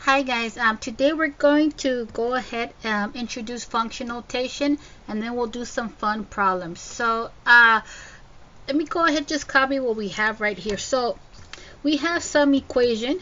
Hi guys, today we're going to go ahead introduce function notation, and then we'll do some fun problems. So let me go ahead, just copy what we have right here. So we have some equation,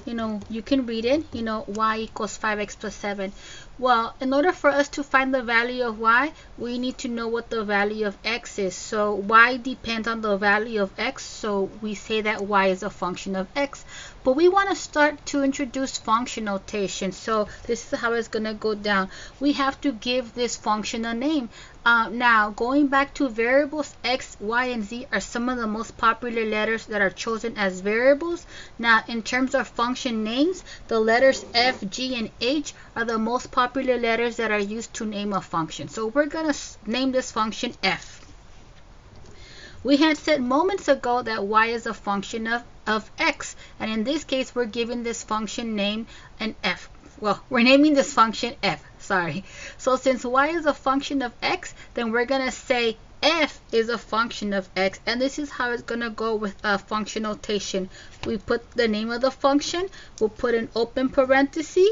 you can read it, y equals 5x plus 7. Well, in order for us to find the value of y, we need to know what the value of x is. So y depends on the value of x, so we say that y is a function of x. But we want to start to introduce function notation. So this is how it's going to go down. We have to give this function a name. Now, going back to variables, x, y, and z are some of the most popular letters that are chosen as variables. Now, in terms of function names, the letters f, g, and h are the most popular letters that are used to name a function. So we're going to name this function f. We had said moments ago that y is a function of x, and in this case, we're giving this function name an f. Well, we're naming this function f. Sorry. So since y is a function of x, then we're going to say f is a function of x. And this is how it's going to go with function notation. We put the name of the function. We'll put an open parenthesis.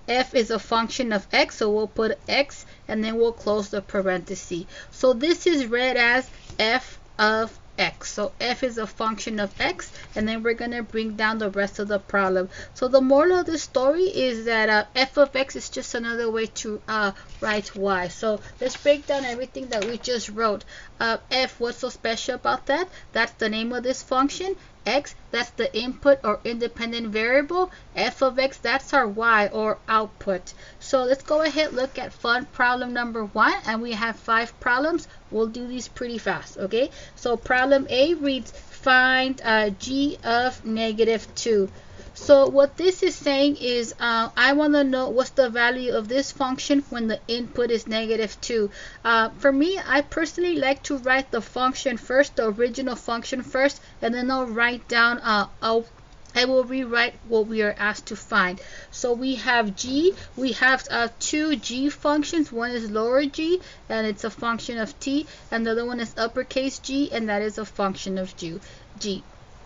F is a function of x, so we'll put x, and then we'll close the parenthesis. So this is read as f of x. So f is a function of x, and then we're going to bring down the rest of the problem. So the moral of this story is that f of x is just another way to write y. So let's break down everything that we just wrote. F, what's so special about that? That's the name of this function. X, that's the input or independent variable. F of x, that's our y or output. So let's go ahead, look at fun problem number 1, and we have 5 problems. We'll do these pretty fast, okay? So problem A reads, find g of -2. So what this is saying is I want to know what's the value of this function when the input is -2. For me, I personally like to write the function first, the original function first, and then I'll write down, I will rewrite what we are asked to find. So we have g, we have 2 g functions. One is lower g, and it's a function of t, and the other one is uppercase g, and that is a function of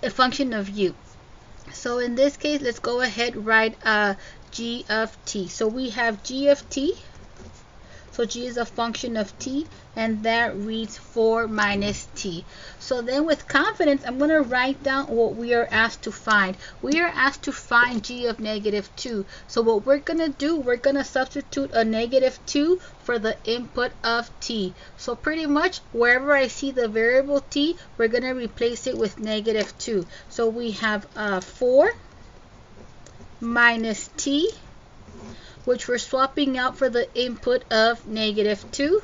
a function of u. So in this case, let's go ahead, write g of t. So we have g of t. So g is a function of t, and that reads 4 minus t. So then with confidence, I'm going to write down what we are asked to find. We are asked to find g of -2. So what we're going to do, we're going to substitute a -2 for the input of t. So pretty much wherever I see the variable t, we're going to replace it with -2. So we have 4 minus t, which we're swapping out for the input of -2.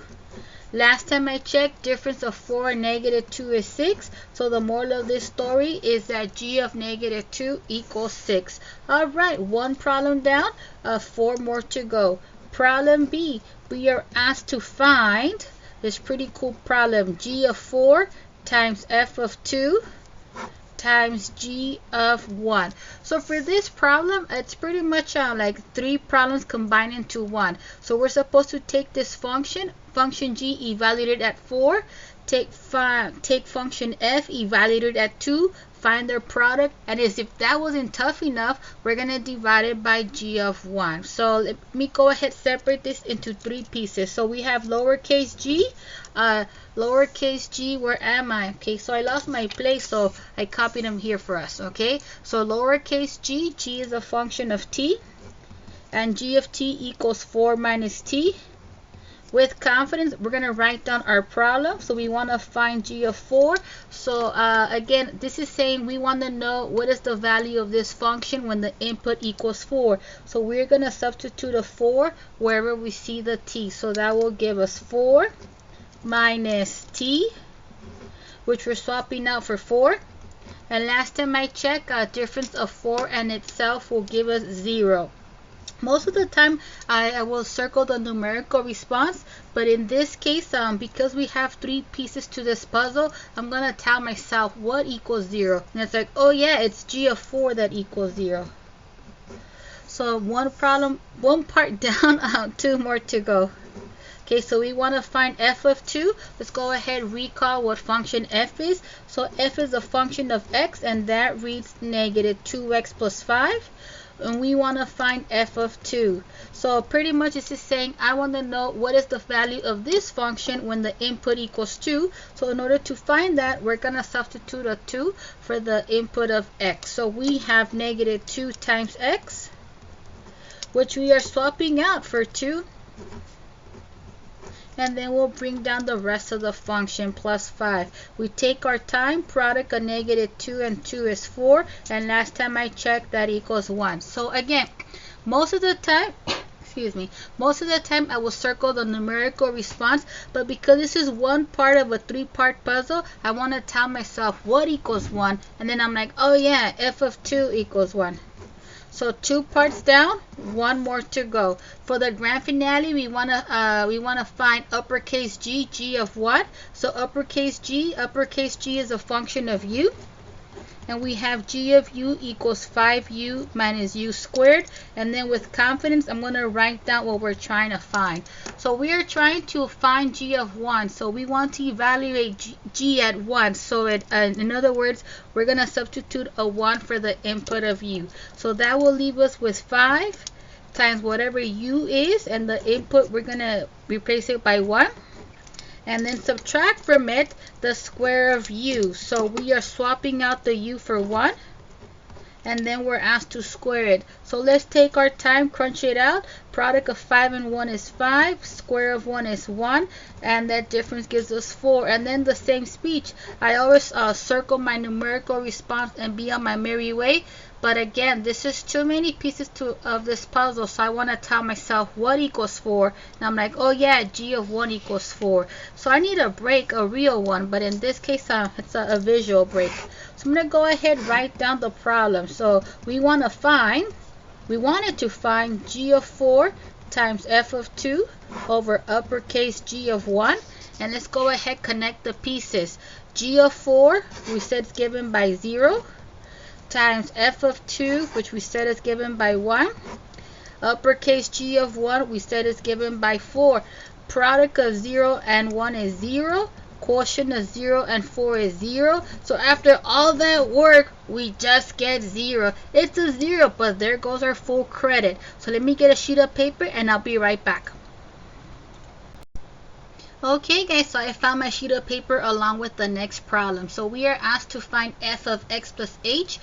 Last time I checked, difference of 4 and -2 is 6. So the moral of this story is that g of -2 equals 6. All right, 1 problem down, 4 more to go. Problem B, we are asked to find this pretty cool problem, g of 4 times f of 2 times g of 1. So for this problem, it's pretty much like 3 problems combined into 1. So we're supposed to take this function g evaluated at 4, take function f evaluated at 2, find their product, and as if that wasn't tough enough, we're going to divide it by g of 1. So let me go ahead, separate this into 3 pieces. So we have lowercase g, where am I? Okay, so I lost my place, so I copied them here for us. Okay, so lowercase g is a function of t, and g of t equals 4 minus t. With confidence, we're going to write down our problem. So we want to find g of 4. So again, this is saying we want to know what is the value of this function when the input equals 4. So we're going to substitute a 4 wherever we see the t. So that will give us 4 minus t, which we're swapping out for 4. And last time I checked, difference of 4 and itself will give us 0. Most of the time, I will circle the numerical response, but in this case, because we have 3 pieces to this puzzle, I'm going to tell myself what equals 0. And it's like, oh yeah, it's g of 4 that equals 0. So one part down, 2 more to go. Okay, so we want to find f of 2. Let's go ahead and recall what function f is. So f is a function of x, and that reads -2x plus 5. and we want to find f of 2. So pretty much this is saying I want to know what is the value of this function when the input equals 2. So in order to find that, we're going to substitute a 2 for the input of x. So we have negative 2 times x, which we are swapping out for 2. And then we'll bring down the rest of the function plus 5. We take our time, product of negative 2 and 2 is 4, and last time I checked that equals 1. So again, most of the time I will circle the numerical response, but because this is one part of a 3-part puzzle, I want to tell myself what equals 1, and then I'm like, oh yeah, f of 2 equals 1. So 2 parts down, 1 more to go. For the grand finale, we wanna find uppercase G of what? So uppercase G is a function of u. And we have g of u equals 5u minus u squared. And then with confidence, I'm going to write down what we're trying to find. So we are trying to find g of 1. So we want to evaluate g at 1. So in other words, we're going to substitute a 1 for the input of u. So that will leave us with 5 times whatever u is. And the input, we're going to replace it by 1. And then subtract from it the square of u. So we are swapping out the u for 1. And then we're asked to square it. So let's take our time, crunch it out. Product of 5 and 1 is 5. Square of 1 is 1. And that difference gives us 4. And then the same speech. I always circle my numerical response and be on my merry way. But again, this is too many pieces of this puzzle. So I want to tell myself what equals 4. And I'm like, oh yeah, g of 1 equals 4. So I need a break, a real one. But in this case, it's a visual break. So I'm going to go ahead and write down the problem. So we wanted to find g of 4 times f of 2 over uppercase g of 1. And let's go ahead connect the pieces. G of 4, we said it's given by 0, times f of 2, which we said is given by 1. Uppercase g of 1, we said is given by 4. Product of 0 and 1 is 0. Quotient of 0 and 4 is 0. So after all that work, we just get 0. It's a 0, but there goes our full credit. So let me get a sheet of paper and I'll be right back. Okay guys, so I found my sheet of paper along with the next problem. So we are asked to find f of x plus h.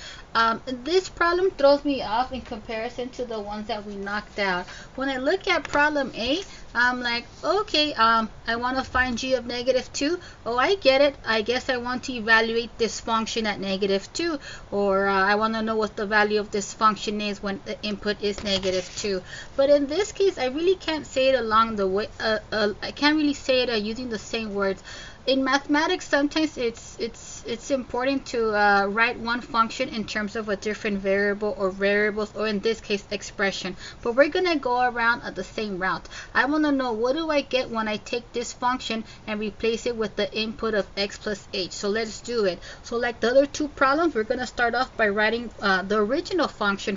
This problem throws me off in comparison to the ones that we knocked out. When I look at problem A, I'm like, okay, I want to find g of negative 2. Oh, I get it. I guess I want to evaluate this function at negative 2. Or I want to know what the value of this function is when the input is negative 2. But in this case, I really can't say it along the way. I can't really say it using the same words. In mathematics, sometimes it's important to write one function in terms of a different variable or variables, or in this case expression. But we're gonna go around at the same route. I want to know what do I get when I take this function and replace it with the input of x plus h. So let's do it. So like the other two problems, we're gonna start off by writing the original function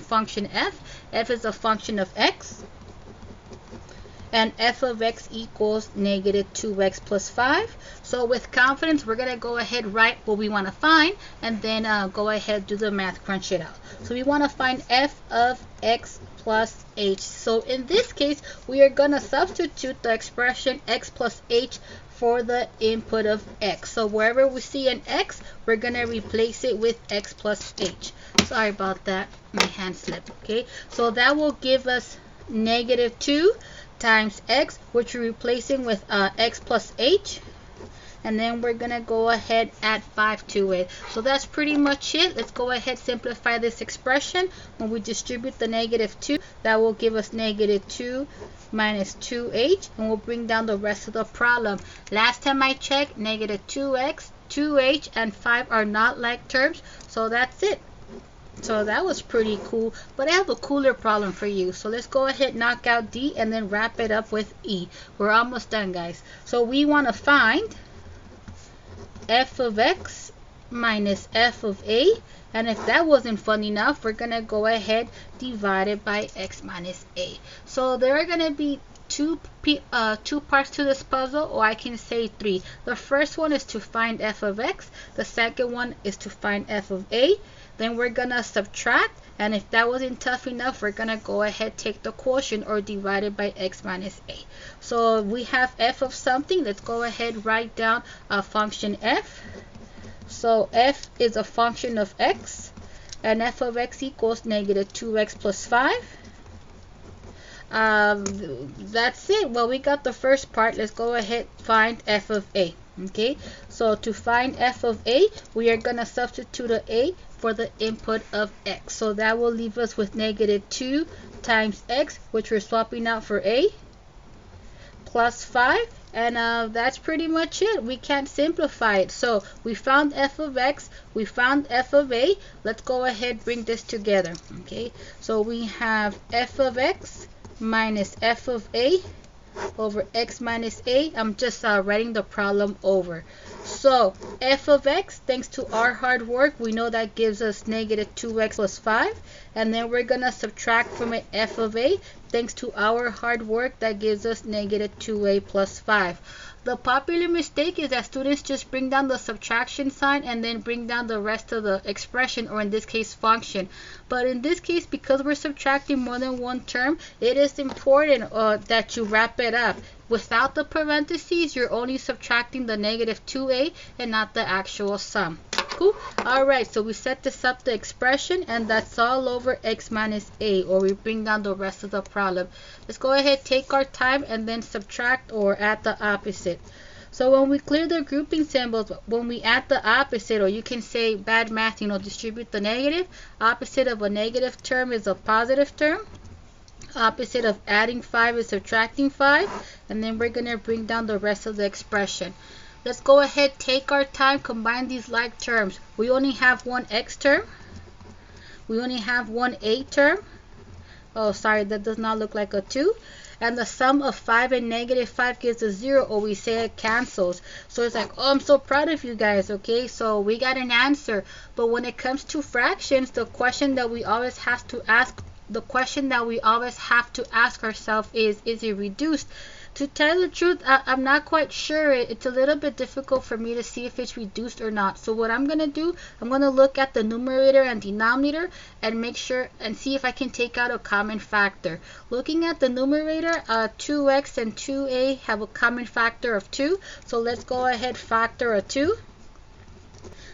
f. F is a function of x. And f of x equals negative 2x plus 5. So with confidence, we're going to go ahead and write what we want to find, and then go ahead do the math, crunch it out. So we want to find f of x plus h. So in this case, we are going to substitute the expression x plus h for the input of x. So wherever we see an x, we're going to replace it with x plus h. Sorry about that, my hand slipped. Okay, so that will give us negative 2 times x, which we're replacing with x plus h, and then we're gonna go ahead add 5 to it. So that's pretty much it. Let's go ahead simplify this expression. When we distribute the negative 2, that will give us negative 2 minus 2h, and we'll bring down the rest of the problem. Last time I checked, negative 2x, 2h, and 5 are not like terms, so that's it. So that was pretty cool, but I have a cooler problem for you. So let's go ahead, knock out D, and then wrap it up with E. We're almost done, guys. So we want to find f of x minus f of a, and if that wasn't fun enough, we're going to go ahead, divide it by x minus a. So there are going to be two parts to this puzzle, or I can say 3. The first one is to find f of x. The second one is to find f of a. Then we're gonna subtract, and if that wasn't tough enough, we're gonna go ahead take the quotient or divide it by x minus a. So we have f of something. Let's go ahead write down a function f. So f is a function of x, and f of x equals negative 2x plus 5. That's it. Well, we got the first part. Let's go ahead find f of a. Okay, so to find f of a, we are gonna substitute a for the input of x. So that will leave us with negative 2 times x, which we're swapping out for a, plus 5. And that's pretty much it. We can't simplify it. So we found f of x, we found f of a. Let's go ahead bring this together. Okay, so we have f of x minus f of a over x minus a. I'm just writing the problem over. So f of x, thanks to our hard work, we know that gives us negative 2x plus 5. And then we're going to subtract from it f of a. Thanks to our hard work, that gives us negative 2a plus 5. The popular mistake is that students just bring down the subtraction sign and then bring down the rest of the expression, or in this case function. But in this case, because we're subtracting more than one term, it is important that you wrap it up. Without the parentheses, you're only subtracting the negative 2a and not the actual sum. Cool. Alright, so we set this up the expression, and that's all over x minus a, or we bring down the rest of the problem. Let's go ahead, take our time, and then subtract or add the opposite. So when we clear the grouping symbols, when we add the opposite, or you can say bad math, distribute the negative. Opposite of a negative term is a positive term. Opposite of adding 5 is subtracting 5. And then we're going to bring down the rest of the expression. Let's go ahead, take our time, combine these like terms. We only have one x term. We only have one a term. Oh, sorry, that does not look like a 2. And the sum of 5 and negative 5 gives us 0, or we say it cancels. So it's like, oh, I'm so proud of you guys, okay? So we got an answer. But when it comes to fractions, the question that we always have to ask ourselves is it reduced? To tell the truth, I'm not quite sure. It's a little bit difficult for me to see if it's reduced or not. So what I'm going to do, I'm going to look at the numerator and denominator and make sure and see if I can take out a common factor. Looking at the numerator, 2x and 2a have a common factor of 2. So let's go ahead, factor a 2.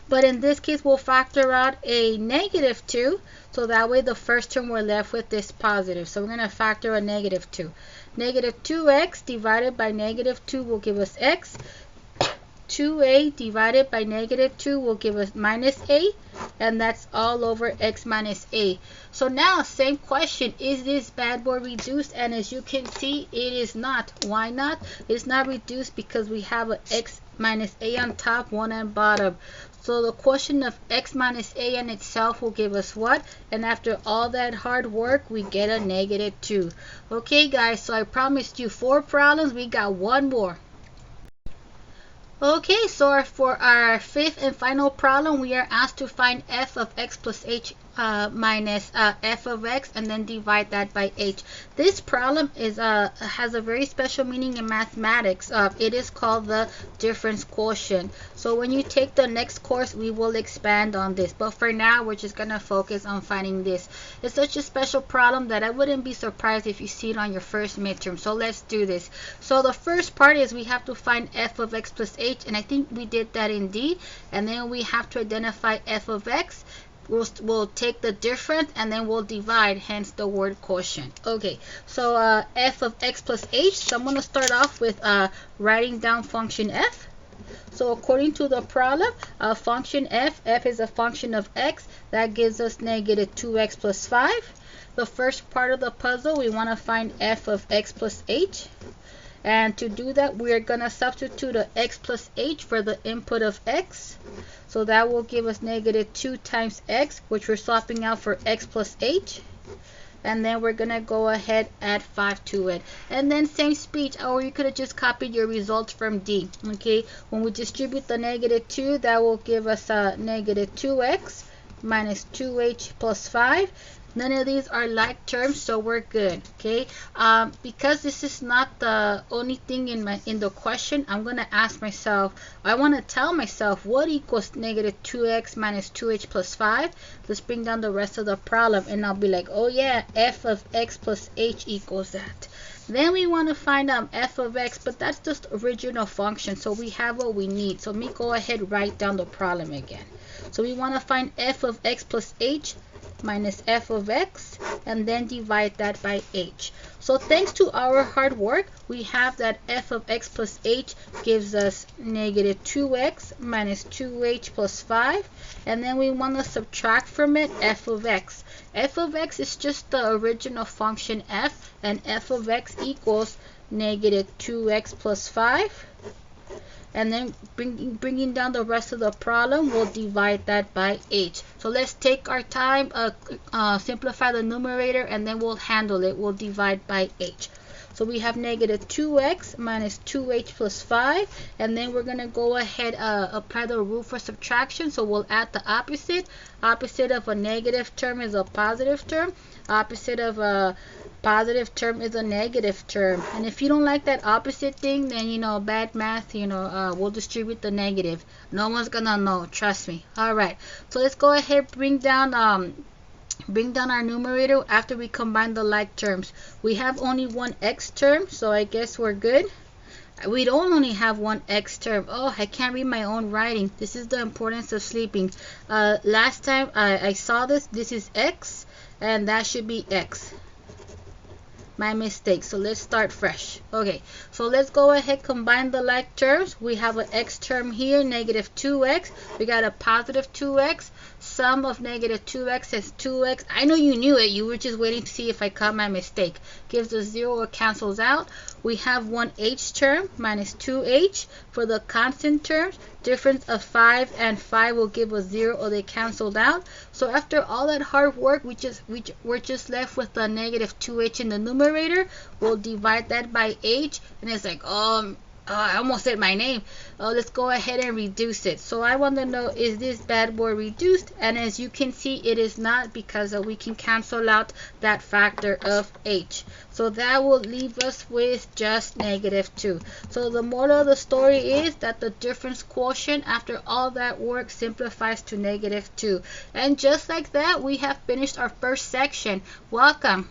But in this case, we'll factor out a negative 2. So that way the first term we're left with is positive. So we're going to factor a negative 2. Negative 2x divided by negative 2 will give us x. 2a divided by negative 2 will give us minus a. And that's all over x minus a. So now, same question. Is this bad boy reduced? And as you can see, it is not. Why not? It's not reduced because we have an x minus a on top, 1 on bottom. So the quotient of x minus a in itself will give us what? And after all that hard work, we get a negative 2. Okay, guys, so I promised you 4 problems. We got 1 more. Okay, so for our 5th and final problem, we are asked to find f of x plus h minus f of x, and then divide that by h. This problem has a very special meaning in mathematics. It is called the difference quotient. So when you take the next course, we will expand on this. But for now, we're just going to focus on finding this. It's such a special problem that I wouldn't be surprised if you see it on your first midterm. So let's do this. So the first part is we have to find f of x plus h, and I think we did that in D. And then we have to identify f of x. We'll take the difference and then we'll divide, hence the word quotient. Okay, so f of x plus h. So I'm going to start off with writing down function f. So according to the problem, function f is a function of x. That gives us negative 2x plus 5. The first part of the puzzle, we want to find f of x plus h. And to do that, we are going to substitute a x plus h for the input of x. So that will give us negative 2 times x, which we're swapping out for x plus h. And then we're going to go ahead add 5 to it. And then same speech, or you could have just copied your results from D. Okay, when we distribute the negative 2, that will give us negative 2x minus 2h plus 5. None of these are like terms, so we're good. Okay, because this is not the only thing in the question, I'm gonna ask myself, I want to tell myself what equals negative 2x minus 2h plus 5. Let's bring down the rest of the problem, and I'll be like, oh yeah, f of x plus h equals that. Then we want to find f of x, but that's just original function, so we have what we need. So let me go ahead, write down the problem again. So we want to find f of x plus h minus f of x, and then divide that by h. So thanks to our hard work, we have that f of x plus h gives us negative 2x minus 2h plus 5, and then we want to subtract from it f of x. F of x is just the original function f, and f of x equals negative 2x plus 5. And then bringing down the rest of the problem, we'll divide that by h. So let's take our time, simplify the numerator, and then we'll handle it. We'll divide by h. So we have negative 2x minus 2h plus 5, and then we're going to go ahead apply the rule for subtraction. So we'll add the opposite. Opposite of a negative term is a positive term. Opposite of a positive term is a negative term. And if you don't like that opposite thing, then bad math, we'll distribute the negative. No one's gonna know, trust me. All right, so let's go ahead, bring down our numerator after we combine the like terms. We have only one x term, so I guess we're good. We don't only have one x term. Oh, I can't read my own writing. This is the importance of sleeping. Last time I saw this is x, and that should be x. My mistake. So let's start fresh. Okay, so let's go ahead, combine the like terms. We have an x term here, negative 2x. We got a positive 2x. Sum of negative 2x is 2x. I know you knew it. You were just waiting to see if I caught my mistake. Gives us 0 or cancels out. We have one h term minus 2h. For the constant terms, difference of 5 and 5 will give us 0 or they canceled out. So after all that hard work, we're just left with the negative 2h in the numerator. We'll divide that by h, and it's like, I almost said my name. Let's go ahead and reduce it. So I want to know, is this bad boy reduced? And as you can see, it is not, because we can cancel out that factor of h. So that will leave us with just negative 2. So the moral of the story is that the difference quotient, after all that work, simplifies to negative 2. And just like that, we have finished our first section. Welcome.